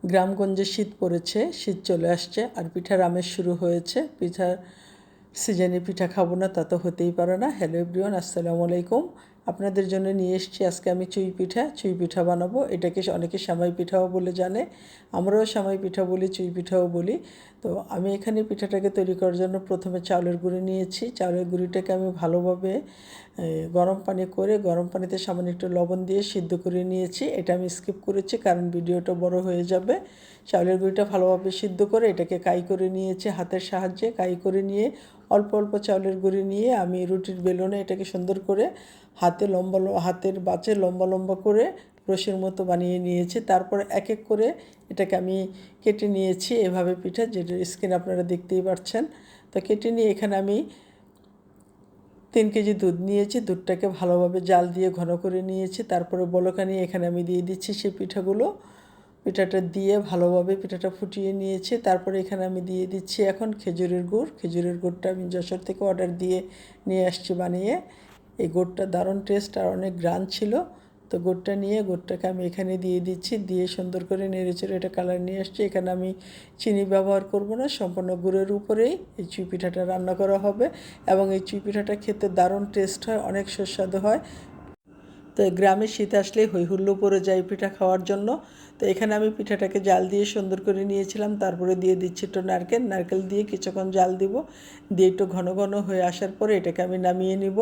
গ্রামগঞ্জে শীত পড়েছে, শীত চলে আসছে আর পিঠার আমেজ শুরু হয়েছে। পিঠার সিজনে পিঠা খাবো না তা তো হতেই পারে না। হ্যালো এভরিওয়ান, আসসালামু আলাইকুম। আপনাদের জন্য নিয়ে এসেছি আজকে আমি চুই পিঠা বানাবো। এটাকে অনেকে সেমাই পিঠাও বলে জানে, আমরাও সেমাই পিঠা বলি, চুই পিঠাও বলি। তো আমি এখানে পিঠাটাকে তৈরি করার জন্য প্রথমে চাউলের গুঁড়ি নিয়েছি। চাউলের গুঁড়িটাকে আমি ভালোভাবে গরম পানি করে গরম পানিতে সামান্য একটু লবণ দিয়ে সিদ্ধ করে নিয়েছি। এটা আমি স্কিপ করেছি কারণ ভিডিওটা বড় হয়ে যাবে। চাউলের গুঁড়িটা ভালোভাবে সিদ্ধ করে এটাকে কাই করে নিয়েছি, হাতের সাহায্যে কাই করে নিয়ে অল্প অল্প চাউলের গুঁড়ি নিয়ে আমি রুটির বেলনে এটাকে সুন্দর করে হাতের বাঁচে লম্বা লম্বা করে রশির মতো বানিয়ে নিয়েছি। তারপর এক এক করে এটাকে আমি কেটে নিয়েছি এভাবে পিঠা, যেটার স্কিন আপনারা দেখতেই পাচ্ছেন। তো কেটে নিয়ে এখানে আমি 3 কেজি দুধ নিয়েছি। দুধটাকে ভালোভাবে জাল দিয়ে ঘন করে নিয়েছি। তারপরে বলকা নিয়ে এখানে আমি দিয়ে দিচ্ছি সেই পিঠাটা দিয়ে ভালোভাবে পিঠাটা ফুটিয়ে নিয়েছি। তারপরে এখানে আমি দিয়ে দিচ্ছি এখন খেজুরের গুড়টা আমি যশোর থেকে অর্ডার দিয়ে নিয়ে আসছি বানিয়ে। এই গুড়টা দারুণ টেস্ট আর অনেক গ্রান ছিল। তো গুড়টাকে আমি এখানে দিয়ে দিচ্ছি, দিয়ে সুন্দর করে নেড়েচেড়ে এটা কালার নিয়ে আসছি। এখানে আমি চিনি ব্যবহার করব না, সম্পূর্ণ গুড়ের উপরেই এই চুই পিঠাটা রান্না করা হবে এবং এই চুই পিঠাটা খেতে দারুণ টেস্ট হয়, অনেক সুস্বাদু হয়। তো গ্রামে শীত আসলেই হৈ হুল্লোড় পড়ে যায় পিঠা খাওয়ার জন্য। তো এখানে আমি পিঠাটাকে জাল দিয়ে সুন্দর করে নিয়েছিলাম। তারপরে দিয়ে দিচ্ছি একটু নারকেল দিয়ে কিছুক্ষণ জাল দিব, দিয়ে একটু ঘন ঘন হয়ে আসার পরে এটাকে আমি নামিয়ে নিব।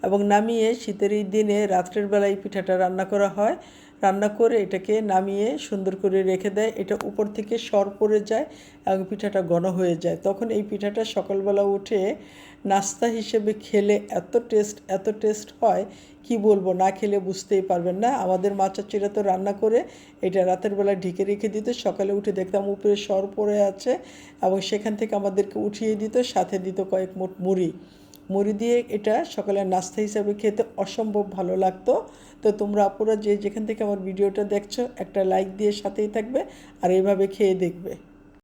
এবং নামিয়ে শীতের এই দিনে রাত্রের বেলায় পিঠাটা রান্না করা হয়। রান্না করে এটাকে নামিয়ে সুন্দর করে রেখে দেয়, এটা উপর থেকে সর পড়ে যায় এবং পিঠাটা ঘন হয়ে যায়। তখন এই পিঠাটা সকালবেলা উঠে নাস্তা হিসেবে খেলে এত টেস্ট হয় কি বলবো, না খেলে বুঝতেই পারবেন না। আমাদের মা চাচিরা তো রান্না করে এটা রাতের বেলা ঢেকে রেখে দিত, সকালে উঠে দেখতাম উপরে সর পড়ে আছে এবং সেখান থেকে আমাদেরকে উঠিয়ে দিত, সাথে দিত কয়েক মুঠ মুড়ি দিয়ে এটা সকালের নাস্তা হিসাবে খেতে অসম্ভব ভালো লাগতো। তো তোমরা আপুরা যেখান থেকে আমার ভিডিওটা দেখছো একটা লাইক দিয়ে সাথেই থাকবে আর এইভাবে খেয়ে দেখবে।